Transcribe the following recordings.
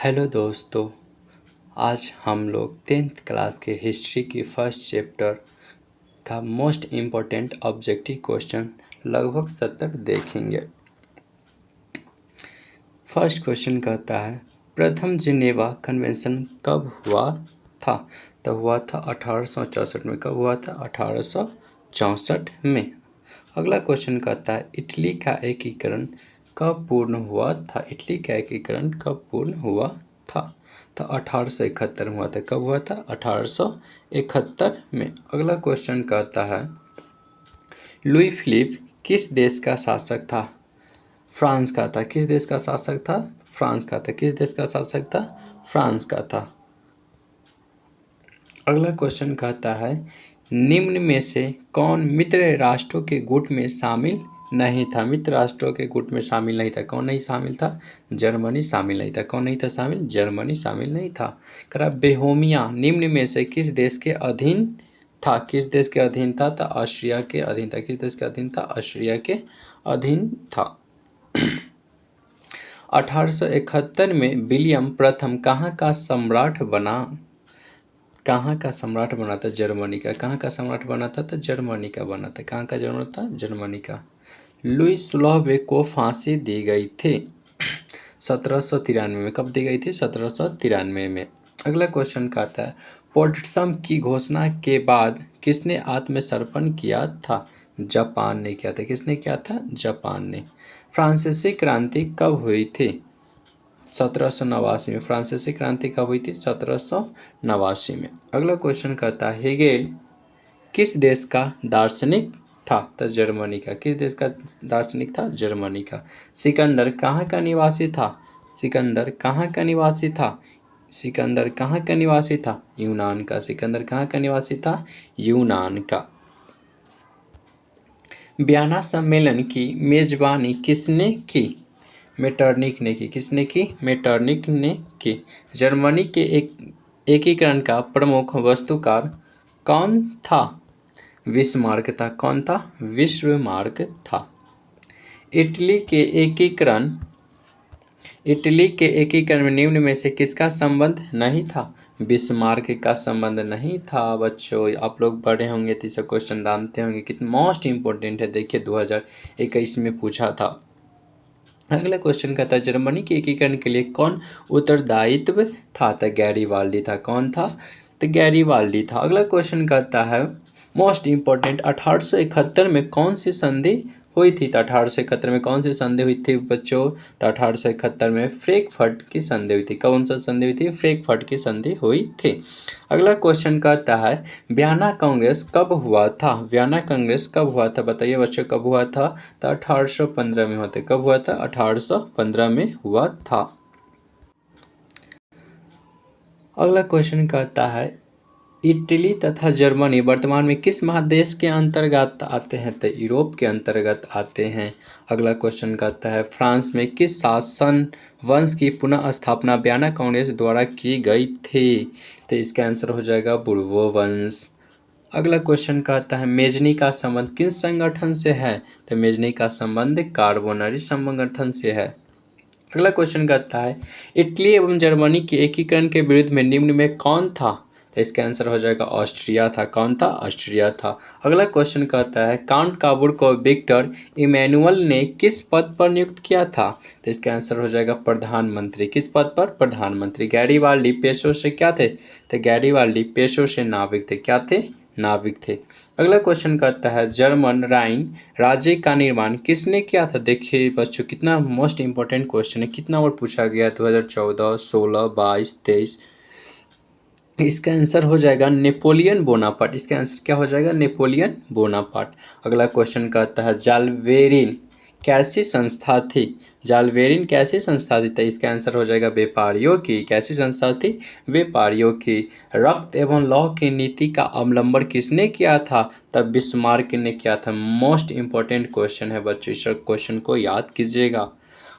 Hello दोस्तों। आज हम लोग 10th क्लास के हिस्ट्री की फर्स्ट चैप्टर का मोस्ट इम्पोर्टेंट ऑब्जेक्टिव क्वेश्चन लगभग 70 देखेंगे। फर्स्ट क्वेश्चन कहता है प्रथम जिनेवा कन्वेंशन कब हुआ था। तो हुआ था 1864 में। कब हुआ था? 1864 में। अगला क्वेश्चन कहता है इटली का एकीकरण कब पूर्ण हुआ था। इटली का एकीकरण कब पूर्ण हुआ था। तो 1871 में हुआ था। कब हुआ था? 1871 में। अगला क्वेश्चन कहता है लुई फिलिप किस देश का शासक था। फ्रांस का था। किस देश का शासक था? फ्रांस का था। किस देश का शासक था? फ्रांस का था। अगला क्वेश्चन कहता है निम्न में से कौन मित्र राष्ट्रों के गुट में शामिल नहीं था। मित्र राष्ट्रों के गुट में शामिल नहीं था। कौन नहीं शामिल था? जर्मनी शामिल नहीं था। कौन नहीं था शामिल? जर्मनी शामिल नहीं था। करा बेहोमिया निम्न में से किस देश के अधीन था। किस देश के अधीन था? तो ऑस्ट्रिया के अधीन था। किस देश के अधीन था? ऑस्ट्रिया के अधीन था। 1871 में विलियम प्रथम कहाँ का सम्राट बना। कहाँ का सम्राट बना था? जर्मनी का। कहाँ का सम्राट बना था? तो जर्मनी का बना था। कहाँ का जर्मनी था? जर्मनी का। लुई 16वें को फांसी दी गई थी 1793 में। कब दी गई थी? 1793 में। अगला क्वेश्चन का आता है पोट्सडम की घोषणा के बाद किसने आत्मसमर्पण किया था। जापान ने किया था। किसने किया था? जापान ने। फ्रांसीसी क्रांति कब हुई थी? 1789 में। फ्रांसीसी क्रांति कब हुई थी? 1789 में। अगला क्वेश्चन कहता है हेगेल किस देश का दार्शनिक था। तो जर्मनी का। किस देश का दार्शनिक था? जर्मनी का। सिकंदर कहाँ का निवासी था। सिकंदर कहाँ का निवासी था? सिकंदर कहाँ का निवासी था? यूनान का। सिकंदर कहाँ का निवासी था? यूनान का। वियना सम्मेलन की मेजबानी किसने की? मेटरनिक ने की। किसने की? मेटरनिक ने की। जर्मनी के एकीकरण का प्रमुख वास्तुकार कौन था? बिस्मार्क था। कौन था? बिस्मार्क था। इटली के एकीकरण में निम्न में से किसका संबंध नहीं था? बिस्मार्क का संबंध नहीं था। बच्चों आप लोग पढ़े होंगे तो इसे क्वेश्चन जानते होंगे कितना मोस्ट इंपॉर्टेंट है। देखिए 2021 में पूछा था। अगला क्वेश्चन कहता है जर्मनी के एकीकरण के लिए कौन उत्तरदायित्व था। तो गैरीबाल्डी था। कौन था? तो गैरीबाल्डी था। अगला क्वेश्चन कहता है मोस्ट इंपॉर्टेंट 1871 में कौन सी संधि हुई थी। तो 1871 में कौन सी संधि हुई थी बच्चों? तो 1871 में फ्रैंकफर्ट की संधि हुई थी। कौन सा संधि हुई थी? फ्रैंकफर्ट की संधि हुई थी। अगला क्वेश्चन कहता है वियना कांग्रेस कब हुआ था। वियना कांग्रेस कब हुआ था? बताइए बच्चों कब हुआ था? तो 1815 में हुआ था। कब हुआ था? 1815 में हुआ था। अगला क्वेश्चन कहता है इटली तथा जर्मनी वर्तमान में किस महादेश के अंतर्गत आते हैं। तो यूरोप के अंतर्गत आते हैं। अगला क्वेश्चन कहता है फ्रांस में किस शासन वंश की पुनः स्थापना वियना कांग्रेस द्वारा की गई थी। तो इसका आंसर हो जाएगा बुर्बो वंश। अगला क्वेश्चन कहता है मेजनी का संबंध किस संगठन से है। तो मेजनी का संबंध कार्बोनरी संगठन से है। अगला क्वेश्चन कहता है इटली एवं जर्मनी के एकीकरण के विरुद्ध में निम्न में कौन था। तो इसका आंसर हो जाएगा ऑस्ट्रिया था। कौन था? ऑस्ट्रिया था। अगला क्वेश्चन कहता है काउंट काबूर को विक्टर इमैनुअल ने किस पद पर नियुक्त किया था। तो इसका आंसर हो जाएगा प्रधानमंत्री। किस पद पर? प्रधानमंत्री। गैरीबाल्डी पेशों से क्या थे। तो गैरीबाल्डी पेशों से नाविक थे। क्या थे? नाविक थे। अगला क्वेश्चन कहता है जर्मन राइन राज्य का निर्माण किसने किया था। देखिए बच्चों कितना मोस्ट इंपॉर्टेंट क्वेश्चन है। कितना बार पूछा गया? 2014, 16, 22, 23। इसका आंसर हो जाएगा नेपोलियन बोनापार्ट। इसका आंसर क्या हो जाएगा? Napoleon Bonaparte. अगला क्वेश्चन कहता है जालवेरिन कैसी संस्था थी। जालवेरिन कैसी संस्था थी। तो इसका आंसर हो जाएगा व्यापारियों की। कैसी संस्था थी? व्यापारियों की। रक्त एवं लौह की नीति का अवलंबन किसने किया था। तब बिस्मार्क ने किया था। मोस्ट इंपॉर्टेंट क्वेश्चन है बच्चों। इस क्वेश्चन को याद कीजिएगा।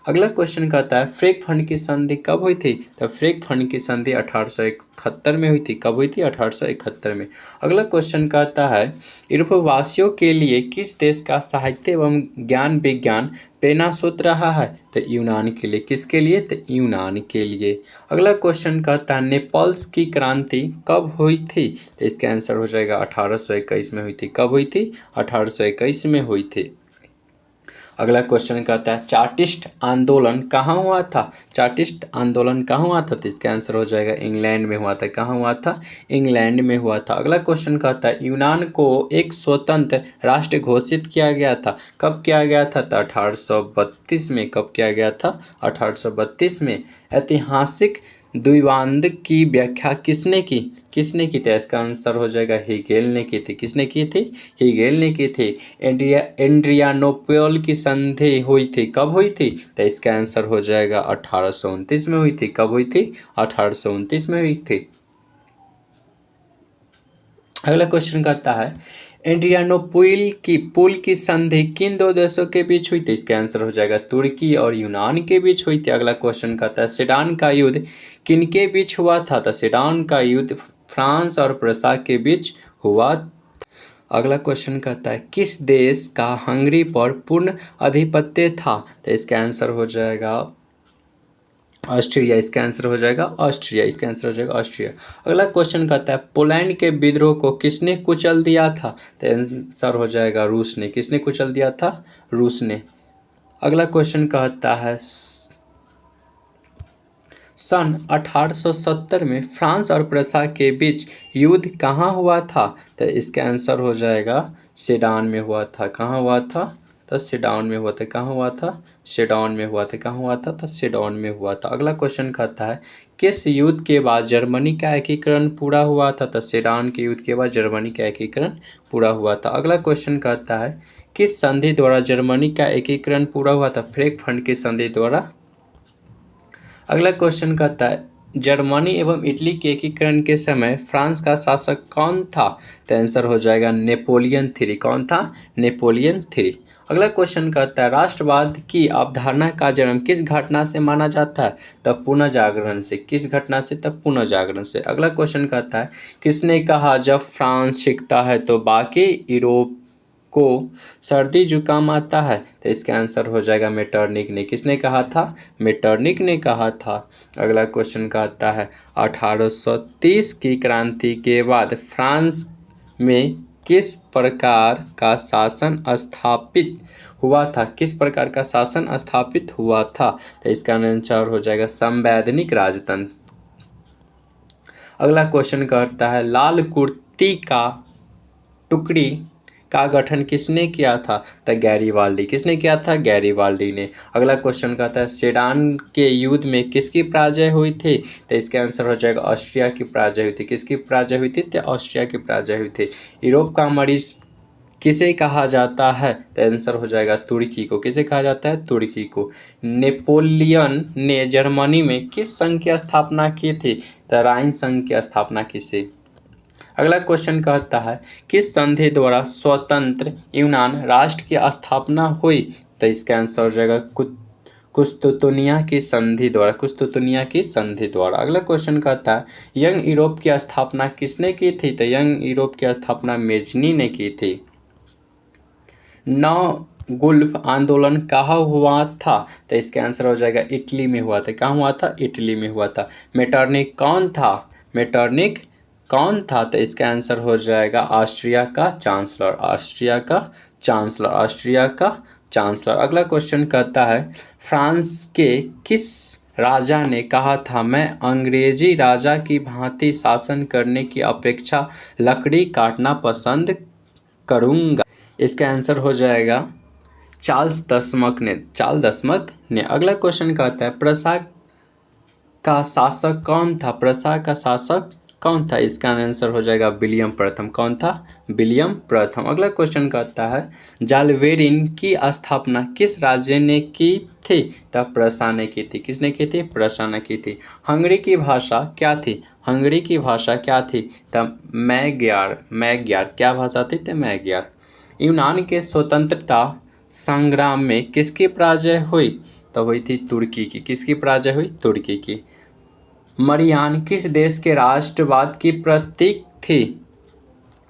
अगला क्वेश्चन कहता है फ्रैंकफर्ट की संधि कब हुई थी। तो फ्रैंकफर्ट की संधि 1871 में हुई थी। कब हुई थी? 1871 में। अगला क्वेश्चन कहता है यूरोपवासियों के लिए किस देश का साहित्य एवं ज्ञान विज्ञान प्रेरणा स्रोत रहा है? तो यूनान के लिए। किसके लिए? तो यूनान के लिए। अगला क्वेश्चन कहता है नेपल्स की क्रांति कब हुई थी? तो इसका आंसर हो जाएगा 1821 में हुई थी। कब हुई थी? 1821 में हुई थी। अगला क्वेश्चन कहता है चार्टिस्ट आंदोलन कहाँ हुआ था? चार्टिस्ट आंदोलन कहाँ हुआ था? तो इसका आंसर हो जाएगा इंग्लैंड में हुआ था। कहाँ हुआ था? इंग्लैंड में हुआ था। अगला क्वेश्चन कहता है यूनान को एक स्वतंत्र राष्ट्र घोषित किया गया था। कब किया गया था? तो 1832 में। कब किया गया था? 1832 में। ऐतिहासिक द्विवाद की व्याख्या किसने की? किसने की थी? इसका आंसर हो जाएगा हेगेल ने की थी। किसने की थी? हेगेल ने की थी। एड्रियानोपल की संधि हुई थी। कब हुई थी? तो इसका आंसर हो जाएगा 1829 में हुई थी। कब हुई थी? 1829 में हुई थी। अगला क्वेश्चन कहता है एड्रियानोपुल की संधि किन दो देशों के बीच हुई थी? इसका आंसर हो जाएगा तुर्की और यूनान के बीच हुई थी। अगला क्वेश्चन कहता है सेडान का युद्ध किनके बीच हुआ था? तो सेडान का युद्ध फ्रांस और प्रसा के बीच हुआ। अगला क्वेश्चन कहता है किस देश का हंगरी पर पूर्ण आधिपत्य था? तो इसका आंसर हो जाएगा ऑस्ट्रिया। इसका आंसर हो जाएगा ऑस्ट्रिया। इसका आंसर हो जाएगा ऑस्ट्रिया। अगला क्वेश्चन कहता है पोलैंड के विद्रोह को किसने कुचल दिया था? तो आंसर हो जाएगा रूस ने। किसने कुचल दिया था? रूस ने। अगला क्वेश्चन कहता है सन 1870 में फ्रांस और प्रसा के बीच युद्ध कहाँ हुआ था? तो इसका आंसर हो जाएगा सेडान में हुआ था। कहाँ हुआ था? तो सेडान में हुआ था। कहाँ हुआ था? सेडान में हुआ था। कहाँ हुआ था? तो सेडान में हुआ था। अगला क्वेश्चन कहता है किस युद्ध के बाद जर्मनी का एकीकरण पूरा हुआ था? तो सेडान के युद्ध के बाद जर्मनी का एकीकरण पूरा हुआ था। अगला क्वेश्चन कहता है किस संधि द्वारा जर्मनी का एकीकरण पूरा हुआ था? फ्रैंकफर्ट की संधि द्वारा। अगला क्वेश्चन कहता है जर्मनी एवं इटली के एकीकरण के समय फ्रांस का शासक कौन था? तो आंसर हो जाएगा नेपोलियन थ्री। कौन था? Napoleon three. अगला क्वेश्चन कहता है राष्ट्रवाद की अवधारणा का जन्म किस घटना से माना जाता है? तब पुनः जागरण से। किस घटना से? तब पुनः जागरण से। अगला क्वेश्चन कहता है किसने कहा जब फ्रांस सीखता है तो बाकी यूरोप को सर्दी जुकाम आता है? तो इसका आंसर हो जाएगा मेटरनिक ने। किसने कहा था? मेटरनिक ने कहा था। अगला क्वेश्चन कहता है 1830 की क्रांति के बाद फ्रांस में किस प्रकार का शासन स्थापित हुआ था? किस प्रकार का शासन स्थापित हुआ था? तो इसका आंसर हो जाएगा संवैधानिक राजतंत्र। अगला क्वेश्चन कहता है लाल कुर्ती का टुकड़ी का गठन किसने किया था? तो गैरीबाल्डी। किसने किया था? गैरीबाल्डी ने। अगला क्वेश्चन कहता है सेडान के युद्ध में किसकी पराजय हुई थी? तो इसका आंसर हो जाएगा ऑस्ट्रिया की पराजय हुई थी। किसकी पराजय हुई थी? तो ऑस्ट्रिया की पराजय हुई थी। यूरोप का मरीज किसे कहा जाता है? तो आंसर हो जाएगा तुर्की को। किसे कहा जाता है? तुर्की को। नेपोलियन ने जर्मनी में किस संघ की स्थापना की थी? तो राइन संघ की स्थापना की थी। अगला क्वेश्चन कहता है किस संधि द्वारा स्वतंत्र यूनान राष्ट्र की स्थापना हुई? तो इसका आंसर हो जाएगा कुस्तुतुनिया की संधि द्वारा। कुस्तुतुनिया की संधि द्वारा। अगला क्वेश्चन कहता है यंग यूरोप की स्थापना किसने की थी? तो यंग यूरोप की स्थापना मेजनी ने की थी। नौ गुल्फ आंदोलन कहाँ हुआ था? तो इसका आंसर हो जाएगा इटली में हुआ था। कहाँ हुआ था? इटली में हुआ था। मेटरनिक कौन था? मेटरनिक कौन था? तो इसका आंसर हो जाएगा ऑस्ट्रिया का चांसलर। ऑस्ट्रिया का चांसलर। ऑस्ट्रिया का चांसलर। अगला क्वेश्चन कहता है फ्रांस के किस राजा ने कहा था मैं अंग्रेजी राजा की भांति शासन करने की अपेक्षा लकड़ी काटना पसंद करूंगा? इसका आंसर हो जाएगा चार्ल्स दशमक ने। चार्ल्स दशमक ने। अगला क्वेश्चन कहता है प्रसा का शासक कौन था? प्रसा का शासक कौन था? इसका आंसर हो जाएगा विलियम प्रथम। कौन था? विलियम प्रथम। अगला क्वेश्चन कहता है जालवेरिन की स्थापना किस राज्य ने की थी? तब प्रसा ने की थी। किसने की थी? प्रसा ने की थी। हंगरी की भाषा क्या थी? हंगरी की भाषा क्या थी? तब मैग्यार। मैग्यार क्या भाषा थी? तो मैग्यार। यूनान के स्वतंत्रता संग्राम में किसकी पराजय हुई? तो हुई थी तुर्की की। किसकी पराजय हुई? तुर्की की। मरियान किस देश के राष्ट्रवाद की प्रतीक थी?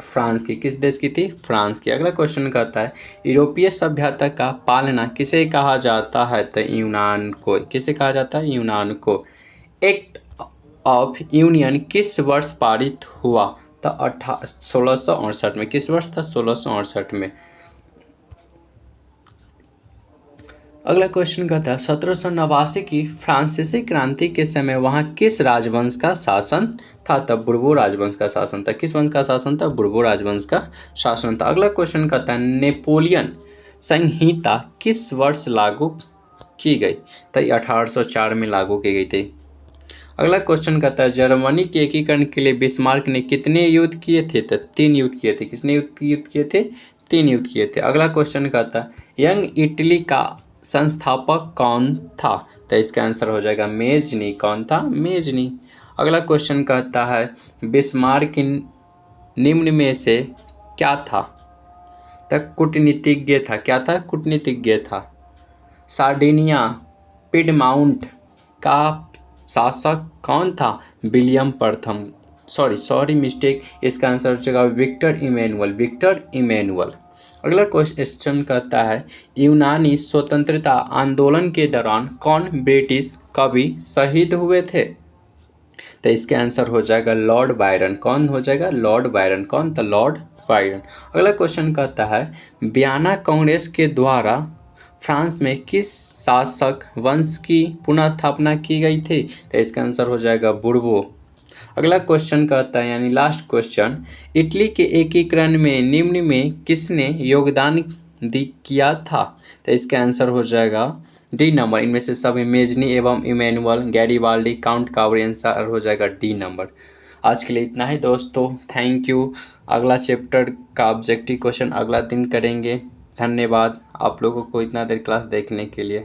फ्रांस की। किस देश की थी? फ्रांस की। अगला क्वेश्चन कहता है यूरोपीय सभ्यता का पालना किसे कहा जाता है? तो यूनान को। किसे कहा जाता है? यूनान को। एक्ट ऑफ यूनियन किस वर्ष पारित हुआ? तो 1668 में। किस वर्ष था? 1668 में। अगला क्वेश्चन कहता है 1789 की फ्रांसीसी क्रांति के समय वहाँ किस राजवंश का शासन था? तब बुर्बो राजवंश का शासन था। किस वंश का शासन था? बुर्बो राजवंश का शासन था। अगला क्वेश्चन कहता है नेपोलियन संहिता किस वर्ष लागू की गई? तो 1804 में लागू की गई थी। अगला क्वेश्चन कहता है जर्मनी के एकीकरण के लिए बिस्मार्क ने कितने युद्ध किए थे? तो 3 युद्ध किए थे। किसने युद्ध किए थे? 3 युद्ध किए थे। अगला क्वेश्चन कहता है यंग इटली का संस्थापक कौन था? तो इसका आंसर हो जाएगा मेजनी। कौन था? मेजनी। अगला क्वेश्चन कहता है बिस्मार्क निम्न में से क्या था? तो कूटनीतिज्ञ था। क्या था? कूटनीतिज्ञ था। सार्डिनिया पिडमाउंट का शासक कौन था? विलियम प्रथम। Sorry mistake. इसका आंसर हो जाएगा विक्टर इमैनुअल। Victor Emmanuel. अगला क्वेश्चन कहता है यूनानी स्वतंत्रता आंदोलन के दौरान कौन ब्रिटिश कवि शहीद हुए थे? तो इसके आंसर हो जाएगा लॉर्ड बायरन। कौन हो जाएगा? Lord Byron. कौन? तो लॉर्ड बायरन। अगला क्वेश्चन कहता है वियना कांग्रेस के द्वारा फ्रांस में किस शासक वंश की पुनः स्थापना की गई थी? तो इसका आंसर हो जाएगा बुर्बो। अगला क्वेश्चन कहता है यानी लास्ट क्वेश्चन इटली के एकीकरण में निम्न में किसने योगदान किया था? तो इसका आंसर हो जाएगा डी नंबर। इनमें से सब मेजनी एवं Emmanuel, Garibaldi, Count Cavour. Answer हो जाएगा डी नंबर। आज के लिए इतना ही दोस्तों। Thank you. अगला चैप्टर का ऑब्जेक्टिव क्वेश्चन अगला दिन करेंगे। धन्यवाद आप लोगों को इतना देर क्लास देखने के लिए।